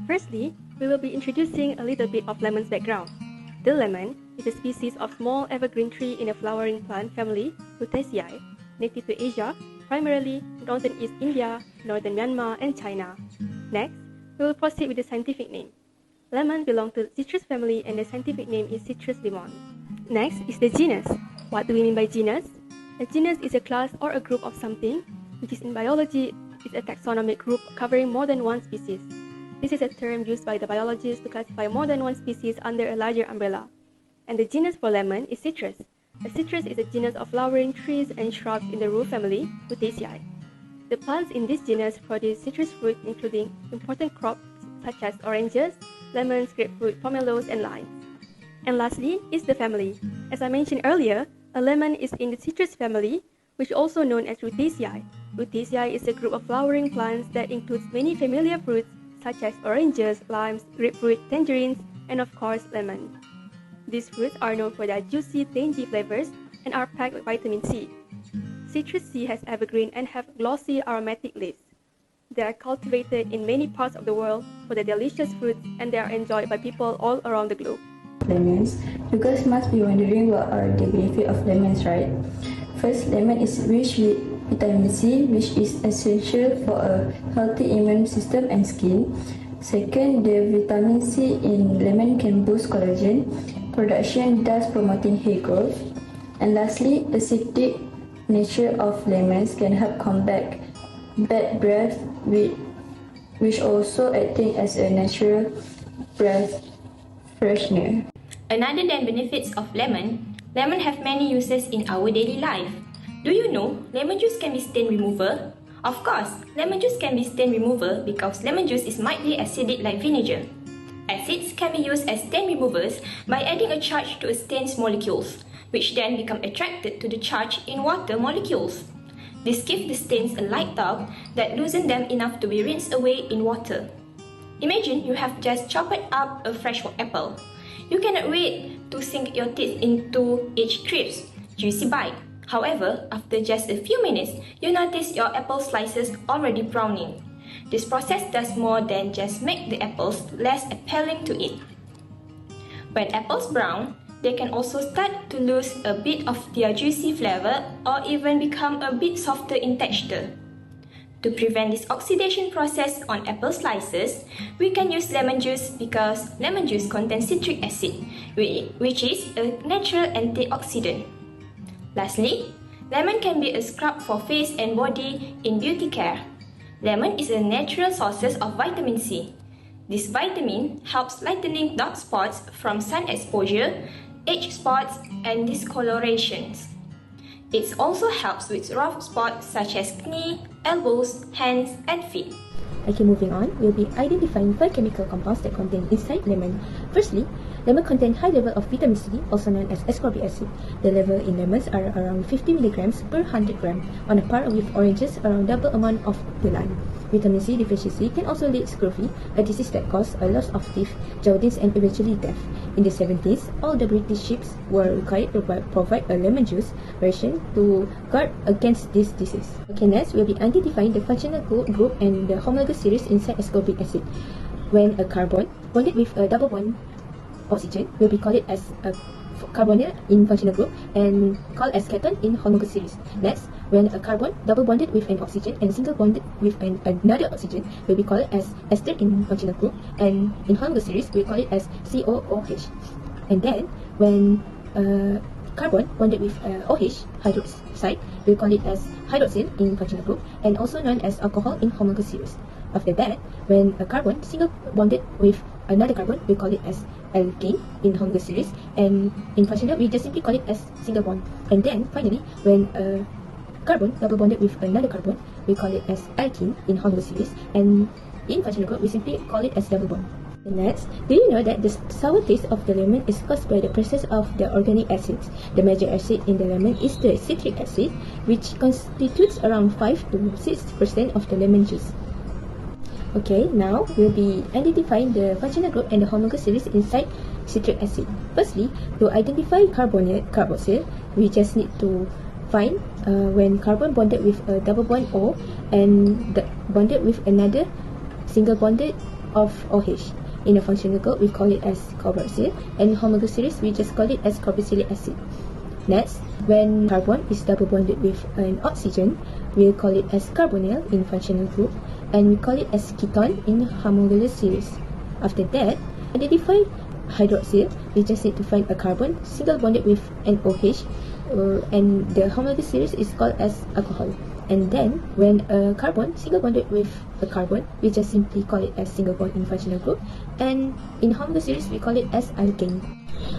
Firstly, we will be introducing a little bit of lemon's background. The lemon is a species of small evergreen tree in a flowering plant family, Rutaceae, native to Asia, primarily northern East India, northern Myanmar, and China. Next, we will proceed with the scientific name. Lemon belongs to the citrus family and the scientific name is Citrus limon. Next is the genus. What do we mean by genus? A genus is a class or a group of something, which is in biology is a taxonomic group covering more than one species. This is a term used by the biologists to classify more than one species under a larger umbrella. And the genus for lemon is citrus. A citrus is a genus of flowering trees and shrubs in the rue family, Rutaceae. The plants in this genus produce citrus fruit including important crops such as oranges, lemons, grapefruit, pomelos, and limes. And lastly is the family. As I mentioned earlier, a lemon is in the citrus family, which is also known as Rutaceae. Rutaceae is a group of flowering plants that includes many familiar fruits such as oranges, limes, grapefruit, tangerines, and of course lemon. These fruits are known for their juicy, tangy flavors and are packed with vitamin C. Citrus C has evergreen and have glossy aromatic leaves. They are cultivated in many parts of the world for their delicious fruits and they are enjoyed by people all around the globe. Lemons. You guys must be wondering what are the benefits of lemons, right? First, lemon is rich with vitamin C, which is essential for a healthy immune system and skin. Second, the vitamin C in lemon can boost collagen production, thus promoting hair growth. And lastly, the acidic nature of lemons can help combat bad breath, which also acting as a natural breath freshener. Another than benefits of lemon have many uses in our daily life. Do you know lemon juice can be stain remover? Of course, lemon juice can be stain remover because lemon juice is mildly acidic like vinegar. Acids can be used as stain removers by adding a charge to a stain's molecules, which then become attracted to the charge in water molecules. This gives the stains a light tug that loosens them enough to be rinsed away in water. Imagine you have just chopped up a fresh apple. You cannot wait to sink your teeth into each crisp, juicy bite. However, after just a few minutes, you notice your apple slices already browning. This process does more than just make the apples less appealing to eat. When apples brown, they can also start to lose a bit of their juicy flavor or even become a bit softer in texture. To prevent this oxidation process on apple slices, we can use lemon juice because lemon juice contains citric acid, which is a natural antioxidant. Lastly, lemon can be a scrub for face and body in beauty care. Lemon is a natural source of vitamin C. This vitamin helps lightening dark spots from sun exposure, age spots, and discolorations. It also helps with rough spots such as knee, elbows, hands, and feet. Okay, moving on, we'll be identifying 5 chemical compounds that contain inside lemon. Firstly, lemon contains high level of vitamin C, also known as ascorbic acid. The level in lemons are around 50 mg per 100 gram, on a par with oranges around double amount of the lime. Vitamin C deficiency can also lead to scurvy, a disease that causes a loss of teeth, jaundice, and eventually death. In the 70s, all the British ships were required to provide a lemon juice version to guard against this disease. Okay, next we'll be identifying the functional group and the homologous series inside ascorbic acid. When a carbon bonded with a double bond oxygen will be called as a carbonyl in functional group and called as cation in homologous series. Next, when a carbon double bonded with an oxygen and single bonded with another oxygen will be called as ester in functional group, and in homologous series we call it as COOH. And then when carbon bonded with OH hydroxide we call it as hydroxyl in functional group and also known as alcohol in homologous series. After that, when a carbon single bonded with another carbon we call it as alkane in homologous series, and in functional we just simply call it as single bond. And then finally, when a carbon double bonded with another carbon we call it as alkene in homologous series, and in functional group we simply call it as double bond. And next, do you know that the sour taste of the lemon is caused by the presence of the organic acids? The major acid in the lemon is the citric acid, which constitutes around 5 to 6% of the lemon juice. Okay, now we'll be identifying the functional group and the homologous series inside citric acid. Firstly, to identify carboxyl, we just need to find when carbon bonded with a double bond O and bonded with another single bonded of OH. In a functional group, we call it as carboxyl, and homologous series, we just call it as carboxylic acid. Next, when carbon is double bonded with an oxygen, we'll call it as carbonyl in functional group, and we call it as ketone in homologous series. After that, identify hydroxyl, we just need to find a carbon single bonded with an OH, and the homologous series is called as alcohol. And then, when a carbon single bonded with a carbon, we just simply call it as single bond in functional group, and in homologous series, we call it as alkane.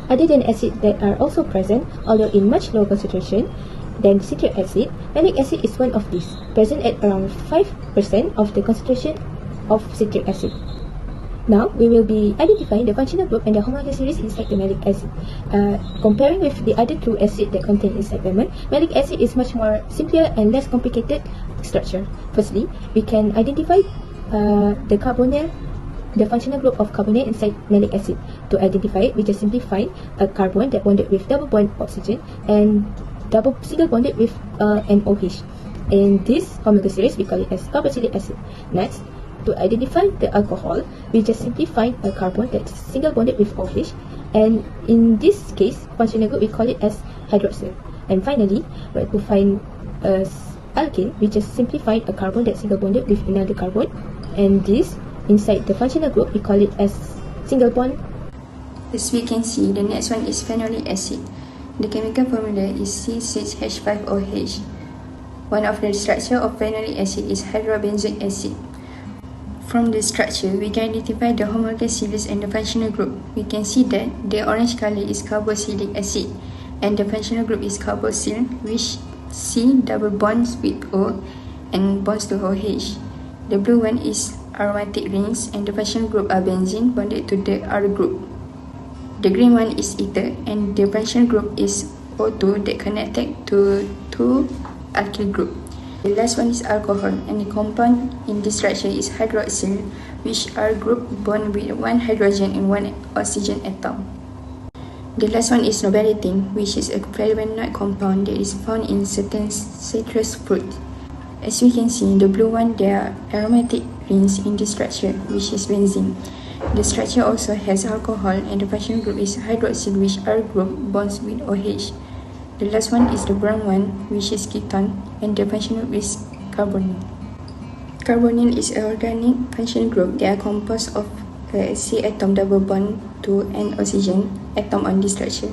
Other than acids that are also present, although in much lower concentration than citric acid, malic acid is one of these, present at around 5% of the concentration of citric acid. Now, we will be identifying the functional group and the homologous series inside the malic acid. Comparing with the other two acids that contain inside lemon, malic acid is much more simpler and less complicated structure. Firstly, we can identify the functional group of carbonyl inside malic acid. To identify it, we just simply find a carbon that bonded with double bond oxygen and double single bonded with an OH. In this homologous series, we call it as carboxylic acid. Next, to identify the alcohol, we just simply find a carbon that's single bonded with OH, and in this case, functional group, we call it as hydroxyl. And finally, when we find alkane, we just simply find a carbon that's single bonded with another carbon, and this, inside the functional group, we call it as single bond. As we can see, the next one is phenolic acid. The chemical formula is C6H5OH. One of the structure of phenolic acid is hydrobenzoic acid. From the structure, we can identify the homologous series and the functional group. We can see that the orange color is carboxylic acid, and the functional group is carboxyl, which C double bonds with O and bonds to OH. The blue one is aromatic rings, and the functional group are benzene bonded to the R group. The green one is ether, and the functional group is O2 that connected to two alkyl group. The last one is alcohol, and the compound in this structure is hydroxyl, which R group bond with one hydrogen and one oxygen atom. The last one is nobalatin, which is a flavonoid compound that is found in certain citrus fruit. As we can see, the blue one, there are aromatic rings in this structure, which is benzene. The structure also has alcohol, and the functional group is hydroxyl, which R group bonds with OH. The last one is the brown one, which is ketone, and the functional group is carbonyl. Carbonyl is an organic functional group that are composed of a C atom double bond to an oxygen atom on this structure.